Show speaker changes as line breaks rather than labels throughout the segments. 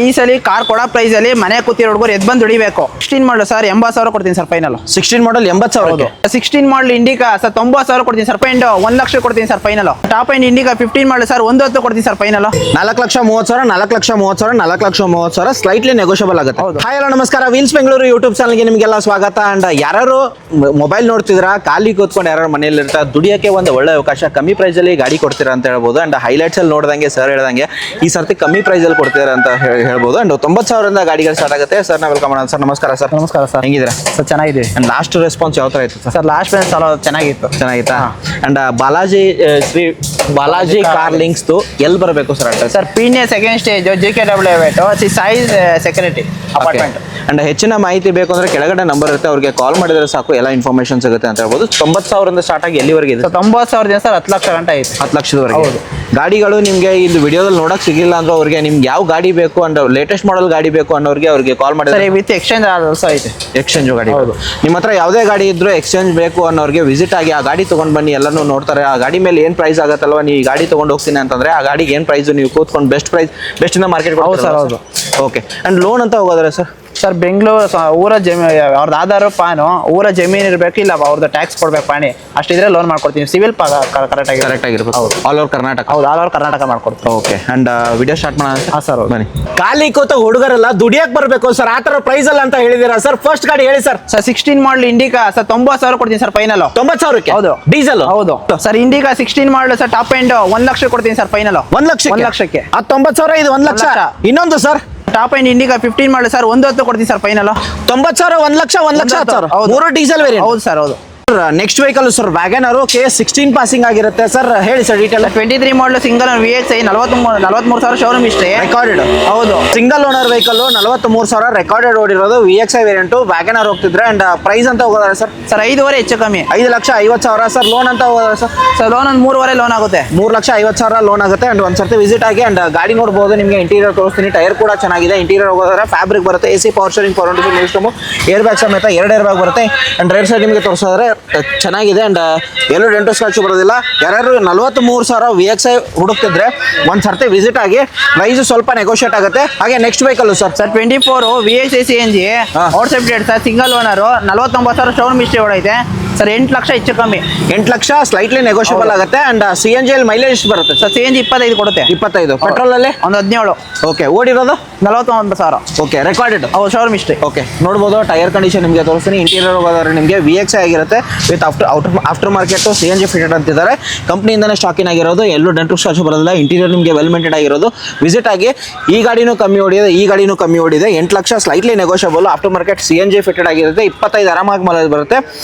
ಈ ಸಲ ಕಾರ್ ಕೊಡೋ ಪ್ರೈಸ್ ಅಲ್ಲಿ ಮನೆ ಕೂತಿರೋ ಹುಡುಗರು ಎದ್ ಬಂದು ದುಡಿಬೇಕು. 16 ಮಾಡಲ್ ಸರ್ 80,000 ಕೊಡ್ತೀನಿ ಸರ್ ಫೈನಲ್.
16 ಮಾಡಲ್ 80,000.
16 ಮಾಡಲ್ ಇಂಡಿಕಾ ಸರ್ 90,000 ಕೊಡ್ತೀನಿ ಸರ್ ಫೈನಲ್. 1 ಲಕ್ಷ ಕೊಡ್ತೀನಿ sir final. Top end Indica 15 model sir 1,10 ಕೊಡ್ತೀನಿ ಸರ್ ಫೈನಲ್.
4,30,000 4,30,000 ಸ್ಲೈಟ್ಲಿ ನೆಗೋಷಿಯಬಲ್ ಆಗುತ್ತೆ. ಹಾಯ್ ಹಲೋ ನಮಸ್ಕಾರ, ವೀಲ್ಸ್ ಬೆಂಗಳೂರು ಯೂಟ್ಯೂಬ್ ಚಾನಲ್ಗೆ ನಿಮಗೆಲ್ಲ ಸ್ವಾಗತ. ಅಂಡ್ ಯಾರು ಮೊಬೈಲ್ ನೋಡ್ತಿದ್ರ, ಖಾಲಿ ಕೂತ್ಕೊಂಡು ಯಾರು ಮನೆಯಲ್ಲಿ ಇರ್ತಾರೆ, ದುಡಿಯೋಕೆ ಒಂದು ಒಳ್ಳೆ ಅವಕಾಶ, ಕಮ್ಮಿ ಪ್ರೈಸ್ ಅಲ್ಲಿ ಗಾಡಿ ಕೊಡ್ತೀರಾ ಅಂತ ಹೇಳ್ಬೋದು. ಅಂಡ್ ಹೈಲೈಟ್ಸ್ ಅಲ್ಲಿ ನೋಡ್ದಂಗೆ ಸರ್ ಹೇಳ್ದಂಗೆ ಈ ಸರ್ತಿ ಕಮ್ಮಿ ಪ್ರೈಸ್ ಅಲ್ಲಿ ಕೊಡ್ತೀರಾ ಅಂತ ಹೇಳ್ಬೋದು. ಅಂಡ್ 90,000 ಗಾಡಿಗಳು ಸ್ಟಾರ್ಟ್ ಆಗುತ್ತೆ. ಸರ್ ನಾ ವೆಲ್ಕಮ್ ಮಾಡೋಣ. ಸರ್ ನಮಸ್ಕಾರ. ಸರ್
ನಮಸ್ಕಾರ ಸರ್,
ಹೆಂಗಿದ್ದೀರಾ?
ಸರ್ ಚೆನ್ನಾಗಿದೆ.
ಅಂಡ್ ಲಾಸ್ಟ್ ರೆಸ್ಪಾನ್ಸ್ ಯಾವ ತರ ಇತ್ತು
ಸರ್? ಲಾಸ್ಟ್ ಬೆಂಚ್ ಚೆನ್ನಾಗಿತ್ತು.
ಚೆನ್ನಾಗಿತ್ತಾ? And Balaji Shri Balaji car links ಎಲ್ಲಿ ಬರಬೇಕು sir address?
Sir Peenya second stage JKW Sai security apartment.
And ಹೆಚ್ಚಿನ ಮಾಹಿತಿ ಬೇಕು ಅಂದ್ರೆ ಕೆಳಗಡೆ ನಂಬರ್ ಇರುತ್ತೆ, ಅವ್ರಿಗೆ ಕಾಲ್ ಮಾಡಿದ್ರೆ ಸಾಕು, ಎಲ್ಲ ಇನ್ಫಾರ್ಮೇಶನ್ ಸಿಗುತ್ತೆ ಅಂತ ಹೇಳ್ಬೋದು. 90,000 ಸ್ಟಾರ್ಟ್ ಆಗಿ ಎಲ್ಲಿವರೆಗೆ ಇದೆ?
90,000 ಸರ್ 10 ಲಕ್ಷ ಗಂಟೆ ಐತೆ.
10 ಲಕ್ಷದವರೆಗೆ.
ಹೌದು.
ಗಾಡಿಗಳು ನಿಮಗೆ ಇದು ವಿಡಿಯೋದಲ್ಲಿ ನೋಡಕ್ ಸಿಗಿಲ್ಲ ಅಂದ್ರೆ ಅವ್ರಿಗೆ ನಿಮ್ಗೆ ಯಾವ ಗಾಡಿ ಬೇಕು ಅಂಡ್ ಲೇಟೆಸ್ಟ್ ಮಾಡಲ್ ಗಾಡಿ ಬೇಕು ಅನ್ನೋರಿಗೆ ಅವ್ರಿಗೆ ಕಾಲ್ ಮಾಡಿದ್ರೆ
ಸರ್ ವಿತ್ ಎಕ್ಸ್ಚೇಂಜ್ ಆಲ್ಸೋ ಐತೆ.
ಎಕ್ಸ್ಚೇಂಜ್ ಗಾಡಿ.
ಹೌದು.
ನಿಮ್ಮ ಹತ್ರ ಯಾವುದೇ ಗಾಡಿ ಇದ್ರು ಎಕ್ಸ್ಚೇಂಜ್ ಬೇಕು ಅನ್ನೋರಿಗೆ ವಿಸಿಟ್ ಆಗಿ ಆ ಗಾಡಿ ತಗೊಂಡ್ ಬನ್ನಿ, ಎಲ್ಲನೂ ನೋಡ್ತಾರೆ. ಆ ಗಾಡಿ ಮೇಲೆ ಏನ್ ಪ್ರೈಸ್ ಆಗತ್ತಲ್ವಾ, ನೀವು ಈ ಗಾಡಿ ತಗೊಂಡು ಹೋಗ್ತೀನಿ ಅಂತಂದ್ರೆ ಆ ಗಾಡಿಗೆ ಏನ್ ಪ್ರೈಸ್ ನೀವು ಕೂತ್ಕೊಂಡು ಬೆಸ್ಟ್ ಇಂದ ಮಾರ್ಕೆಟ್.
ಹೌದು ಸರ್, ಹೌದು.
ಓಕೆ. ಅಂಡ್ ಲೋನ್ ಅಂತ ಹೋಗೋದ್ರೆ ಸರ್?
ಸರ್ ಬೆಂಗಳೂರು ಊರ ಅವ್ರದ್ದು ಆಧಾರ ಪಾನು, ಊರ ಜಮೀನು ಇರಬೇಕು, ಇಲ್ಲ ಅವ್ರದ್ದು ಟ್ಯಾಕ್ಸ್ ಕೊಡ್ಬೇಕು ಪಾಣಿ, ಅಷ್ಟಿದ್ರೆ ಲೋನ್ ಮಾಡ್ಕೊಡ್ತೀನಿ. ಸಿವಿಲ್ ಕರೆಕ್ಟ್
ಆಗಿರ್ಬೇಕು. All over Karnataka.
ಹೌದು, ಆಲ್ ಓವರ್ ಕರ್ನಾಟಕ ಮಾಡ್ಕೊಡ್ತೀನಿ.
ಓಕೆ. ಅಂಡ್ ವಿಡಿಯೋ ಸ್ಟಾರ್ಟ್ ಮಾಡೋಣ.
ಹಾಂ ಸರ್,
ಬನ್ನಿ. ಖಾಲಿ ಕೂತ ಹುಡುಗರೆಲ್ಲ ದುಡಿಯಕ್ ಬರ್ಬೇಕು ಸರ್, ಆ ತರ ಪ್ರೈಸ್ ಅಲ್ಲ ಅಂತ ಹೇಳಿದೀರಾ ಸರ್. ಫಸ್ಟ್ ಗಾಡಿ ಹೇಳಿ ಸರ್.
ಸರ್ 16 ಮಾಡಲ್ ಇಂಡಿಕಾ ಸರ್ 90,000 ಕೊಡ್ತೀನಿ ಸರ್ ಫೈನಲ್.
90,000ಕ್ಕೆ?
ಹೌದು.
ಡೀಸೆಲ್?
ಹೌದು sir. Indica 16 model sir top end 1 lakh ಕೊಡ್ತೀನಿ ಸರ್ ಫೈನಲ್.
1 ಲಕ್ಷಕ್ಕೆ? ಅದು 90,000, ಇದು 1 ಲಕ್ಷ. ಇನ್ನೊಂದು sir
top end Indica 15 model sir 1,10 ಕೊಡ್ತೀನಿ ಸರ್ ಫೈನಲ್.
90,000, 1 ಲಕ್ಷ, 10,000.
ಹೌದು.
3 ಡೀಸೆಲ್ ವೇರಿಯಂಟ್.
ಹೌದು ಸರ್, ಹೌದು.
Next vehicle sir WagonR KA16 passing ಆಗಿರುತ್ತೆ ಸರ್. ಹೇಳಿ sir detail.
23 model single VXI 43,000 showroom ಇಷ್ಟೇ.
ರೆಕಾರ್ಡೆಡ್.
ಹೌದು.
ಸಿಂಗಲ್ ಓನರ್ ವೆಹಿಕಲ್ 43,000 ರೆಕಾರ್ಡೆಡ್ ಓಡಿರೋದು VXI ವೇರಿಯಂಟ್ ವ್ಯಾಗನರ್ ಹೋಗ್ತಿದ್ರೆ. ಅಂಡ್ ಪ್ರೈಸ್ ಅಂತ ಹೋಗೋದಾರೆ ಸರ್?
ಸರ್ 5.5 ಹೆಚ್ಚು ಕಮ್ಮಿ.
5,50,000 ಸರ್. ಲೋನ್ ಅಂತ ಹೋಗೋದಾರೆ ಸರ್?
ಸರ್ ಲೋನ್ ಒಂದು 3.5 ಲೋನ್ ಆಗುತ್ತೆ.
3,50,000 ಲೋನ್ ಆಗುತ್ತೆ. ಅಂಡ್ ಒಂದ್ಸರ್ತಿ ವಿಸಿಟ್ ಆಗಿ ಅಂಡ್ ಗಾಡಿ ನೋಡಬಹುದು. ನಿಮಗೆ ಇಂಟೀರಿಯರ್ ತೋರಿಸ್ತೀನಿ. ಟೈರ್ ಕೂಡ ಚೆನ್ನಾಗಿದೆ. ಇಂಟೀರಿಯರ್ ಹೋಗೋದಾದ್ರೆ ಫ್ಯಾಬ್ರಿಕ್ ಬರುತ್ತೆ, AC power steering, power window, music system, air bag ಸಮೇತ 2 ಏರ್ ಬ್ಯಾಗ್ ಬರುತ್ತೆ. ಅಂಡ್ ರೈಟ್ ಸೈಡ್ ನಿಮಗೆ ತೋರಿಸೋದ್ರೆ ಚೆನ್ನಾಗಿದೆ. ಅಂಡ್ ಎಲ್ಲೂ ಡೆಂಟು ಸ್ಕ್ರಾಚ್ ಬರೋದಿಲ್ಲ. ಯಾರು 43,000 VXI ಹುಡುಕ್ತಿದ್ರೆ ಒಂದ್ಸರ್ತಿ ವಿಸಿಟ್ ಆಗಿ, ಪ್ರೈಸ್ ಸ್ವಲ್ಪ ನೆಗೋಷಿಯೇಟ್ ಆಗುತ್ತೆ. ಹಾಗೆ next vehicle sir?
Sir 24 VXI CNG ಔಟ್ ಸೆಪ್ಟೆಡ್ ಸರ್, ಸಿಂಗಲ್ ಓನರ್ 49,000 ಶೋರೂಮ್ ಇಷ್ಟೇ ಹೊಡೈತೆ ಸರ್. 8 ಲಕ್ಷ ಹೆಚ್ಚು ಕಮ್ಮಿ.
8 ಲಕ್ಷ ಸ್ಲೈಟ್ಲಿ ನೆಗೋಷಿಯಬಲ್ ಆಗುತ್ತೆ. ಅಂಡ್ CNG ಅಲ್ಲಿ ಮೈಲೇಜ್ ಎಷ್ಟು ಬರುತ್ತೆ
ಸರ್? CNG 25 ಕೊಡುತ್ತೆ.
25. ಪೆಟ್ರೋಲ್ ಅಲ್ಲಿ
ಒಂದು 17.
ಓಕೆ. ಓಡಿರೋದು
41,000.
ಓಕೆ. ರೆಕಾರ್ಡೆಡ್.
ಹೌದು, ಶೋರೂಮ್ ಇಷ್ಟೇ.
ಓಕೆ. ನೋಡ್ಬೋದು. ಟೈರ್ ಕಂಡೀಷನ್ ನಿಮಗೆ ತೋರಿಸ್ತೀನಿ. ಇಂಟೀರಿಯರ್ ಹೋಗೋದಾದ್ರೆ ನಿಮಗೆ VXI ಆಗಿರುತ್ತೆ with after market CNG fitted ಅಂತಿದ್ದಾರೆ. ಕಂಪ್ನಿಯಿಂದನೇ ಸ್ಟಾಕಿನ್ ಆಗಿರೋದು, ಎಲ್ಲೂ ಡೆಂಟು ಸ್ಕ್ರಾಚ್ ಬರೋದಿಲ್ಲ. ಇಂಟೀರಿಯರ್ ನಿಮಗೆ ವೆಲ್ ಮೇಂಟೆಡ್ ಆಗಿರೋದು. ವಿಸಿಟ್ ಆಗಿ. ಈ ಗಾಡಿನೂ ಕಮ್ಮಿ ಓಡಿದೆ. 8 lakh slightly negotiable. After market CNG fitted ಆಗಿರುತ್ತೆ. 25 ಆರಾಮಾಗಿ ಮೈಲೇಜ್ ಬರುತ್ತೆ.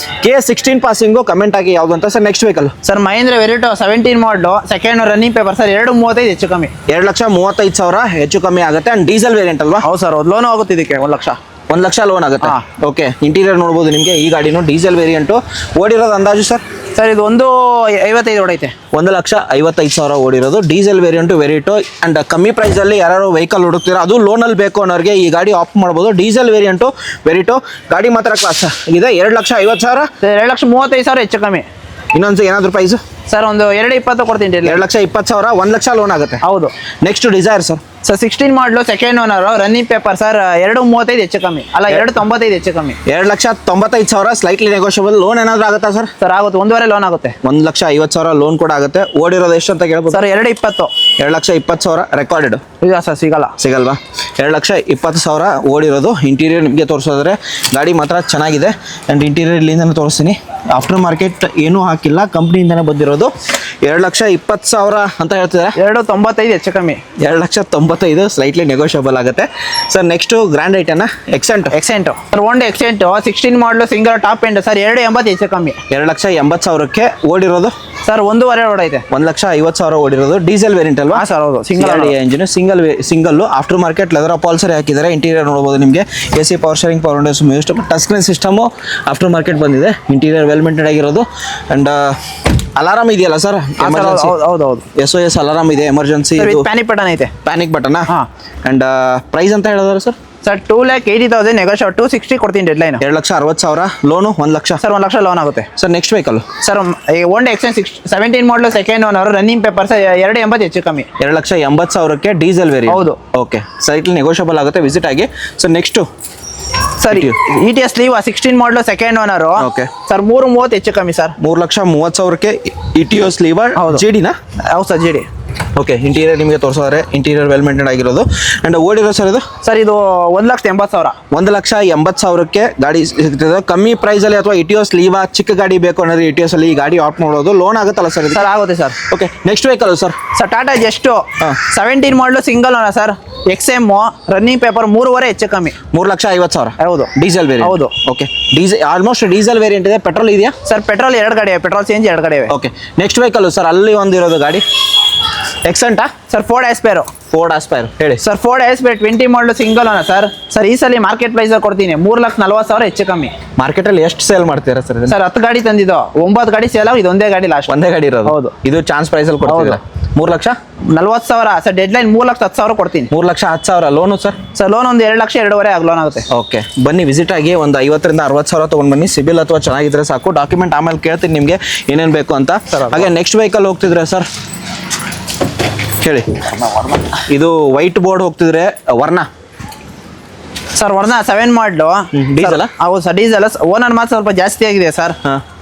KA16 passing. ಕಮೆಂಟ್ ಆಗಿ ಯಾವುದು ಅಂತ sir. Next vehicle
sir Mahindra Verito 17 model second running paper sir 2.35 ಹೆಚ್ಚು ಕಮ್ಮಿ.
2,35,000 ಹೆಚ್ಚು ಕಮ್ಮಿ ಆಗುತ್ತೆ. ಅಂಡ್ ಡೀಸೆಲ್ ವೇರಿಯಂಟ್ ಅಲ್ವಾ?
ಹೌದು ಸರ್, ಲೋನ್ ಆಗುತ್ತೆ ಇದಕ್ಕೆ 1 ಲಕ್ಷ.
1 ಲಕ್ಷ ಲೋನ್ ಆಗುತ್ತೆ.
ಹಾಂ.
ಓಕೆ. ಇಂಟೀರಿಯರ್ ನೋಡ್ಬೋದು ನಿಮಗೆ. ಈ ಗಾಡಿನೂ ಡೀಸೆಲ್ ವೇರಿಯಂಟು. ಓಡಿರೋದು ಅಂದಾಜು ಸರ್?
ಸರ್ ಇದು 1.55 ಹೊಡೈತೆ.
1,55,000 ಓಡಿರೋದು ಡೀಸೆಲ್ ವೇರಿಯಂಟು ವೆರಿಟೋ. ಅಂಡ್ ಕಮ್ಮಿ ಪ್ರೈಸ್ ಅಲ್ಲಿ ಯಾರು ವೆಹಿಕಲ್ ಹುಡುಕ್ತೀರಾ, ಅದು ಲೋನಲ್ಲಿ ಬೇಕು ಅನ್ನೋರಿಗೆ ಈ ಗಾಡಿ ಆಪ್ಟ್ ಮಾಡ್ಬೋದು. ಡೀಸೆಲ್ ವೇರಿಯಂಟು ವೆರಿಟೋ ಗಾಡಿ ಮಾತ್ರ ಕ್ಲಾಸ್ ಇದೆ. 2,50,000.
2,35,000 ಹೆಚ್ಚು ಕಮ್ಮಿ.
ಇನ್ನೊಂದು ಏನಾದ್ರು ಪ್ರೈಸ್
ಸರ್ ಒಂದು 2.20 ಕೊಡ್ತೀನಿ.
2,20,000. 1 ಲಕ್ಷ ಲೋನ್ ಆಗುತ್ತೆ.
ಹೌದು.
Next Dzire sir?
Sir 16 model second owner running paper sir 2.35 ಹೆಚ್ಚು ಕಮ್ಮಿ. ಅಲ್ಲ 2.95 ಹೆಚ್ಚು ಕಮ್ಮಿ.
2,95,000 ಸ್ಲೈಟ್ಲಿ ನೆಗೋಷಿಯಬಲ್. ಲೋನ್ ಏನಾದ್ರು ಆಗುತ್ತಾ ಸರ್?
ಸರ್ ಆಗುತ್ತೆ, 1.5 ಲೋನ್ ಆಗುತ್ತೆ.
1,50,000 ಲೋನ್ ಕೂಡ ಆಗುತ್ತೆ. ಓಡಿರೋದು ಎಷ್ಟು ಅಂತ ಕೇಳ್ಬೋದು
ಸರ್? 2.20.
2,20,000 ರೆಕಾರ್ಡೆಡ್.
ಇಲ್ಲ ಸರ್, ಸಿಗಲ್ವಾ?
2,20,000 ಓಡಿರೋದು. ಇಂಟೀರಿಯರ್ ನಿಮಗೆ ತೋರಿಸೋದ್ರೆ ಗಾಡಿ ಮಾತ್ರ ಚೆನ್ನಾಗಿದೆ. ಆ್ಯಂಡ್ ಇಂಟೀರಿಯರ್ ಇಲ್ಲಿಂದ ತೋರಿಸ್ತೀನಿ. ಆಫ್ಟರ್ ಮಾರ್ಕೆಟ್ ಏನೂ ಹಾಕಿಲ್ಲ, ಕಂಪ್ನಿಯಿಂದನೇ ಬಂದಿರೋದು. 2,20,000 ಅಂತ ಹೇಳ್ತಿದ್ದಾರೆ.
2.95 ಹೆಚ್ಚು ಕಮ್ಮಿ.
2,95,000 ಸ್ಲೈಟ್ಲಿ ನೆಗೋಷಿಯಬಲ್ ಆಗುತ್ತೆ sir. Next grand i ten Xcent
sir. ಒಂದು Xcent 16 model single top end sir 2.80 ಹೆಚ್ಚು ಕಮ್ಮಿ.
2,80,000ಕ್ಕೆ ಓಡಿರೋದು
ಸರ್ 1.5 ಹೊಡೈತೆ.
1,50,000 ಓಡಿರೋದು. ಡೀಸೆಲ್ ವೇರಿಯಂಟ್ ಅಲ್ವಾ?
ಸರ್ ಹೌದು, single
engine. Single after market leather upholstery ಹಾಕಿದ್ದಾರೆ. ಇಂಟೀರಿಯರ್ ನೋಡ್ಬೋದು ನಿಮಗೆ. AC power steering, power window, music system, touch screen system after market ಬಂದಿದೆ. ಇಂಟೀರಿಯರ್ ವೆಲ್ ಮೇಂಟೆಡ್ ಆಗಿರೋದು. ಅಂಡ್ ಅಲಾರಾಮ್ ಇದೆಯಲ್ಲ ಸರ್?
ಹೌದು.
SOS ಅಲಾರಾಮ್ ಇದೆ. ಎಮರ್ಜೆನ್ಸಿ
ಪ್ಯಾನಿಕ್ ಬಟನ್ ಐತೆ.
Panic button.
ಹಾಂ.
ಅಂಡ್ ಪ್ರೈಸ್ ಅಂತ ಹೇಳಿದ್ರೆ ಸರ್?
ಸರ್ 2,80,000 ನೆಗೋಷಿಯೇಟ್ 260 ಕೊಡ್ತೀನಿ dead line.
2,60,000 loan 1 lakh.
Sir 1 lakh loan ಆಗುತ್ತೆ.
Sir next vehicle
sir Honda exchange 17 model second owner running papers 280 ಹೆಚ್ಚು ಕಮ್ಮಿ.
2,80,000 ಡೀಸೆಲ್ ವೇರಿಯಂಟ್.
ಹೌದು.
ಓಕೆ ಸೈಟ್ಲಿ ನೆಗೋಷಿಯಬಲ್ ಆಗುತ್ತೆ, ವಿಸಿಟ್ ಆಗಿ. Sir next
sir ETS leave 16 model second owner.
Okay
sir 330 ಹೆಚ್ಚು ಕಮ್ಮಿ sir.
3,30,000 ETS leave.
ಹೌದು.
ಜಿಡಿನಾ?
ಹೌದು ಸರ್ ಜಿಡಿ.
ಓಕೆ ಇಂಟೀರಿಯರ್ ನಿಮಗೆ ತೋರಿಸಿದ್ರೆ ಇಂಟೀರಿಯರ್ ವೆಲ್ ಮೇಂಟೈನ್ ಆಗಿರೋದು. ಆ್ಯಂಡ್ ಓಡಿರೋ ಸರ್ ಇದು?
ಸರ್ ಇದು 1,80,000.
1,80,000 ಗಾಡಿ ಸಿಗ್ತದೆ ಕಮ್ಮಿ ಪ್ರೈಸಲ್ಲಿ. ಅಥವಾ ETS ಲೀವಾ ಚಿಕ್ಕ ಗಾಡಿ ಬೇಕು ಅನ್ನೋದು ETS ಅಲ್ಲಿ ಈ ಗಾಡಿ ಆಪ್ಟ್ ಮಾಡೋದು ಲೋನ್ ಆಗುತ್ತಲ್ಲ ಸರ್?
ಸರ್ ಆಗುತ್ತೆ sir.
Okay next vehicle sir?
Sir Tata Zest
ಹಾ.
17 model single owner sir. XM running paper 3.5 ಹೆಚ್ಚು ಕಮ್ಮಿ.
3,50,000.
ಹೌದು.
Diesel variant.
ಹೌದು.
Okay diesel almost diesel variant ಇದೆ. ಪೆಟ್ರೋಲ್ ಇದೆಯಾ
ಸರ್? ಪೆಟ್ರೋಲ್ 2 ಗಾಡಿ ಇವೆ, ಪೆಟ್ರೋಲ್ CNG 2 ಗಾಡಿ ಇವೆ.
ಓಕೆ ನೆಕ್ಸ್ಟ್ ವೆಹಿಕಲ್ ಸರ್ ಅಲ್ಲಿ ಒಂದಿರೋದು ಗಾಡಿ ಎಕ್ಸೆಂಟಾ?
Sir Ford Aspire.
Ford Aspire ಹೇಳಿ
sir. Ford Aspire 20 model single owner sir. Sir ಈ ಸಲ ಮಾರ್ಕೆಟ್ ಪ್ರೈಸ್ ಕೊಡ್ತೀನಿ 3,40,000 ಹೆಚ್ಚು ಕಮ್ಮಿ.
ಮಾರ್ಕೆಟಲ್ಲಿ ಎಷ್ಟು ಸೇಲ್ ಮಾಡ್ತೀರಾ ಸರ್?
ಸರ್ 10 ಗಾಡಿ ತಂದಿದ್ದು 9 ಗಾಡಿ ಸೇಲ್ ಆಗಿ, ಇದು ಒಂದೇ ಗಾಡಿ ಲಾಸ್ಟ್.
ಒಂದೇ ಗಾಡಿ ಇರೋದು?
ಹೌದು.
ಇದು ಚಾನ್ಸ್ ಪ್ರೈಸಲ್ಲಿ ಕೊಡ್ತೀರಾ?
3,40,000 ಸರ್. ಡೆಡ್ ಲೈನ್ 3,10,000 ಕೊಡ್ತೀನಿ.
3,10,000 ಲೋನು ಸರ್?
ಸರ್ ಲೋನ್ ಒಂದು 2 ಲಕ್ಷ 2.5 ಆಗ ಲೋನ್ ಆಗುತ್ತೆ.
ಓಕೆ ಬನ್ನಿ ವಿಸಿಟ್ ಆಗಿ ಒಂದು 50,000 ರಿಂದ 60,000 ತೊಗೊಂಡು ಬನ್ನಿ. ಸಿಬಿಲ್ ಅಥವಾ ಚೆನ್ನಾಗಿದ್ರೆ ಸಾಕು. ಡಾಕ್ಯುಮೆಂಟ್ ಆಮೇಲೆ ಕೇಳ್ತೀನಿ ನಿಮಗೆ ಏನೇನು ಬೇಕು ಅಂತ. ಹಾಗೆ ನೆಕ್ಸ್ಟ್ ವೆಹಿಕಲ್ ಹೋಗ್ತಿದ್ರೆ ಸರ್ ಹೇಳಿ. ಇದು ವೈಟ್ ಬೋರ್ಡ್ ಹೋಗ್ತಿದ್ರೆ ವರ್ಣ
ಸರ್. ವರ್ಣ 7 ಮಾಡಲು
ಡೀಸೆಲ್.
ಹೌದು ಸರ್ ಡೀಸೆಲ್. ಓನರ್ ಮಾತ್ರ ಸ್ವಲ್ಪ ಜಾಸ್ತಿ ಆಗಿದೆ ಸರ್.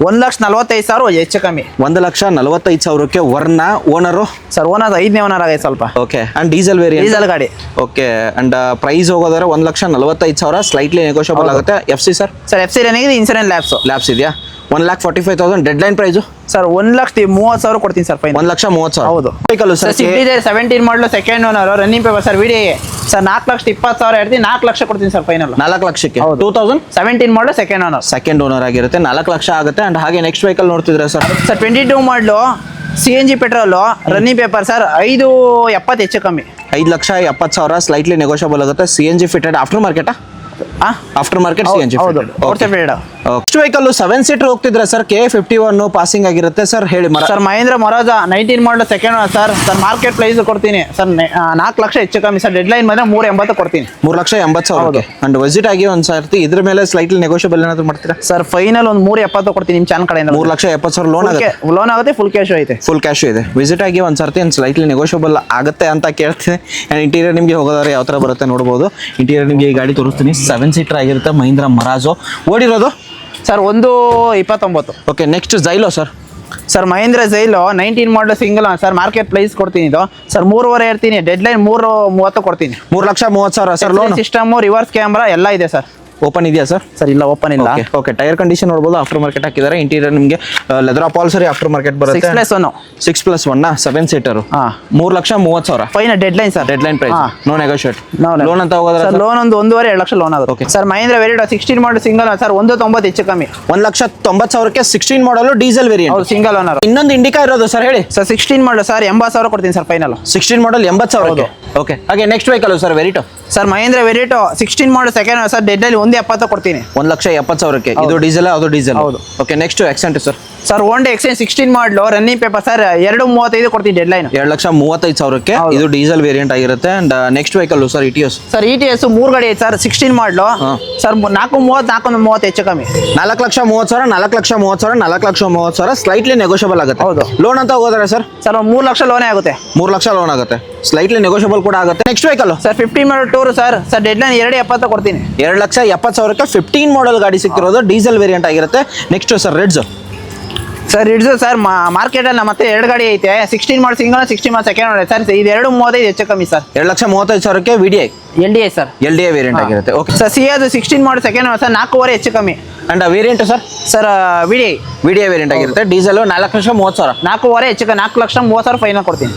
1,45,000 ಹೆಚ್ಚು ಕಮ್ಮಿ.
1,45,000 ವರ್ಣ. ಓನರು
ಸರ್ ಓನರ್ 5ನೇ ಓನರ್ ಆಗಿದೆ ಸ್ವಲ್ಪ.
Okay and diesel variant.
Diesel ಗಾಡಿ.
ಓಕೆ ಅಂಡ್ ಪ್ರೈಸ್ ಹೋಗೋದ್ರೆ 1,45,000 ಸ್ಲೈಟ್ಲಿ ನೆಗೋಷಿಯಬಲ್ ಆಗುತ್ತೆ. FC sir?
Sir FC running insurance lapse
ಇದೆಯಾ? 1,45,000 ಡೆಡ್ ಲೈನ್ ಪ್ರೈಸು
ಸರ್. 1,30,000 ಕೊಡ್ತೀನಿ ಸರ್ ಫೈನ್.
1,30,000.
ಹೌದು.
Vehicle sir
17 model second owner running paper sir. VDA sir 4,20,000 ಹೇಳ್ತೀನಿ, 4 ಲಕ್ಷ ಕೊಡ್ತೀನಿ sir final.
4 ಲಕ್ಷಕ್ಕೆ.
ಹೌದು.
2017
ಮಾಡಲು ಸೆಕೆಂಡ್ ಓನರ್.
ಸೆಕೆಂಡ್ ಓನರ್ ಆಗಿರುತ್ತೆ, 4 ಲಕ್ಷ ಆಗುತ್ತೆ. ಅಂಡ್ ಹಾಗೆ ನೆಕ್ಸ್ಟ್ ವೆಹಿಕಲ್ ನೋಡ್ತಿದ್ರೆ sir?
Sir 22 model CNG petrol running paper sir. 5,70,000 ಹೆಚ್ಚು ಕಮ್ಮಿ.
5,70,000 ಸ್ಲೈಟ್ಲಿ ನೆಗೋಷಿಯಬಲ್ ಆಗುತ್ತೆ. CNG ಫಿಟೆಡ್ ಆಫ್ಟರ್ ಮಾರ್ಕೆಟಾ? After market CNG.
ಹೌದು.
ನೆಕ್ಸ್ಟ್ ವೆಹಿಕಲ್ 7 ಸೀಟರ್ ಹೋಗ್ತಿದ್ರೆ ಸರ್. KA51 ಪಾಸಿಂಗ್ ಆಗಿರುತ್ತೆ ಸರ್. ಹೇಳಿ.
Sir Mahindra Marazzo 19 model second owner sir. Sir market price ಕೊಡ್ತೀನಿ sir 4 lakh ಹೆಚ್ಚು ಕಮ್ಮಿ ಸರ್. ಡೆಡ್ ಲೈನ್ ಬಂದ್ರೆ 380 ಕೊಡ್ತೀನಿ.
3,80,000. ಅಂಡ್ ವಿಸಿಟ್ ಆಗಿ ಒಂದು ಸರ್ತಿ ಇದ್ರ ಮೇಲೆ ಸ್ಲೈಟ್ಲಿ ನೆಗೋಷಿಯಬಲ್ ಏನಾದ್ರು ಮಾಡ್ತೀರಾ
ಸರ್? ಫೈನಲ್ ಒಂದು 370 ಕೊಡ್ತೀನಿ ನಿಮ್ಮ ಚಾನಲ್ ಕಡೆಯಿಂದ.
3,70,000 ಲೋನ್ ಆಗುತ್ತೆ.
ಲೋನ್ ಆಗುತ್ತೆ, ಫುಲ್ ಕ್ಯಾಶ್ ಐತೆ.
ಫುಲ್ ಕ್ಯಾಶ್ ಇದೆ. ವಿಸಿಟ್ ಆಗಿ ಒಂದು ಸರ್ತಿ ಒಂದು ಸ್ಲೈಟ್ಲಿ ನೆಗೋಷಿಯಬಲ್ ಆಗುತ್ತೆ ಅಂತ ಕೇಳ್ತೀನಿ. ಆ್ಯಂಡ್ ಇಂಟೀರಿಯರ್ ನಿಮಗೆ ಹೋಗೋದಾದ್ರೆ ಯಾವ ಥರ ಬರುತ್ತೆ ನೋಡ್ಬೋದು. ಇಂಟೀರಿಯರ್ ನಿಮಗೆ ಈ ಗಾಡಿ ತೋರಿಸ್ತೀನಿ. 7 ಸೀಟರ್ ಆಗಿರುತ್ತೆ. Mahindra ಮರಾಜೋ. ಓಡಿರೋದು
sir 1,29.
Okay next ಜೈಲೋ sir?
Sir Mahendra ಜೈಲು 19 ಮಾಡಲು ಸಿಂಗಲ್ ಸರ್. ಮಾರ್ಕೆಟ್ ಪ್ರೈಸ್ ಕೊಡ್ತೀನಿ ಇದು ಸರ್ 3.5 ಇರ್ತೀನಿ. ಡೆಡ್ ಲೈನ್ 3,30 ಕೊಡ್ತೀನಿ.
3,30,000 sir. Loan
system, reverse camera ಎಲ್ಲ ಇದೆ ಸರ್.
ಓಪನ್ ಇದೆಯಾ ಸರ್?
ಸರ್ ಇಲ್ಲ, ಓಪನ್ ಇಲ್ಲ.
ಓಕೆ ಟೈರ್ ಕಂಡೀಷನ್ ನೋಡ್ಬೋದು. ಆಫ್ಟರ್ ಮಾರ್ಕೆಟ್ ಹಾಕಿದ್ದಾರೆ. ಇಂಟೀರಿಯರ್ ನಿಮಗೆ ಲೆದರ್ ಅಪಾಲ್ಸರಿ ಆಫ್ಟರ್ ಮಾರ್ಕೆಟ್ ಬರುತ್ತೆ.
6+1.
6+1 7 seater. 3,30,000
final dead line sir.
Dead line price. No negotiate.
Loan
ಅಂತ ಹೋಗೋದ್ರೆ
ಸರ್ ಲೋನ್ ಒಂದು 1.5-2 ಲಕ್ಷ ಲೋನ್ ಆಗುತ್ತೆ sir. Mahindra Verito 16 model single sir. 1,90,000 ಹೆಚ್ಚು ಕಮ್ಮಿ.
1,90,000 16 ಮಾಡಲು ಡೀಸೆಲ್ ವೇರಿಯಂಟ್.
ಹೌದು ಸಿಂಗಲ್ ಓನರ್.
ಇನ್ನೊಂದು ಇಂಡಿಕಾ ಇರೋದು ಸರ್ ಹೇಳಿ.
ಸರ್ 16 ಮಾಡಲು ಸರ್ 80,000 ಕೊಡ್ತೀನಿ ಸರ್ ಫೈನಲ್.
16 ಮಾಡಲ್ 80,000. ಓಕೆ ಹಾಗೆ next vehicle sir Verito?
Sir Mahindra Verito 16 model second sir. Dead line 1,70,000 ಕೊಡ್ತೀನಿ.
1,70,000. ಇದು ಡೀಸೆಲ್, ಅದು ಡೀಸೆಲ್.
ಹೌದು.
Okay next Accent sir?
Sir Honda exchange 16 ಮಾಡಲು ರನ್ನಿಂಗ್ ಪೇಪರ್ ಸರ್. 2,35 ಕೊಡ್ತೀನಿ dead line.
2,35,000. ಇದು diesel variant ಆಗಿರುತ್ತೆ. And next vehicle sir ETS?
Sir ETS 3 ಗಾಡಿ ಐತೆ ಸರ್. 16 ಮಾಡಲು ಸರ್ 4,30,000 4,30,000 ಹೆಚ್ಚು ಕಮ್ಮಿ.
4,30,000 4,30,000 4,30,000 ಸ್ಲೈಟ್ಲಿ ನೆಗೋಷಿಯಬಲ್ ಆಗುತ್ತೆ.
ಹೌದು.
ಲೋನ್ ಅಂತ ಹೋಗೋದ್ರೆ ಸರ್?
ಸರ್ 3 ಲಕ್ಷ ಲೋನೇ ಆಗುತ್ತೆ.
3 ಲಕ್ಷ ಲೋನ್ ಆಗುತ್ತೆ. ಸ್ಲೈಟ್ಲಿ ನೆಗೋಷಿಯಬಲ್ ಕೂಡ ಆಗುತ್ತೆ. Next vehicle
sir 15 model tour sir. Sir dead line 2,70,000 ಕೊಡ್ತೀನಿ.
2,70,000 15 ಮಾಡಲ್ ಗಾಡಿ ಸಿಕ್ಕಿರೋದು. ಡೀಸೆಲ್ ವೇರಿಯಂಟ್ ಆಗಿರುತ್ತೆ. ನೆಕ್ಸ್ಟ್ ಸರ್ ರೆಡ್ಸ್?
ಸರ್ ಇಡ್ಸು ಸರ್ ಮಾರ್ಕೆಟಲ್ಲಿ ನಮ್ಮ ಹತ್ರ 2 ಗಾಡಿ ಐತೆ. 16 ಮಾಡಲ್ ಸಿಂಗಲ್, 16 ಮಾಡಲ್ ಸೆಕೆಂಡ್ ನೋಡಿ ಸರ್. ಇದು 2,35,000 ಹೆಚ್ಚು ಕಮ್ಮಿ sir.
2,35,000 VDI
LDA sir.
LDA variant ಆಗಿರುತ್ತೆ. ಓಕೆ
ಸರ್ ಅದು 16 ಮಾಡಲ್ ಸೆಕೆಂಡ್ ಸರ್. 4,500 ಹೆಚ್ಚು ಕಮ್ಮಿ.
End variant sir?
Sir VDI
variant ಆಗಿರುತ್ತೆ. ಡೀಸೆಲ್ 4,30,000
4,500 ಹೆಚ್ಚು ಕಮ್ಮಿ. 4,30,000 ಫೈನಲ್ ಕೊಡ್ತೀನಿ.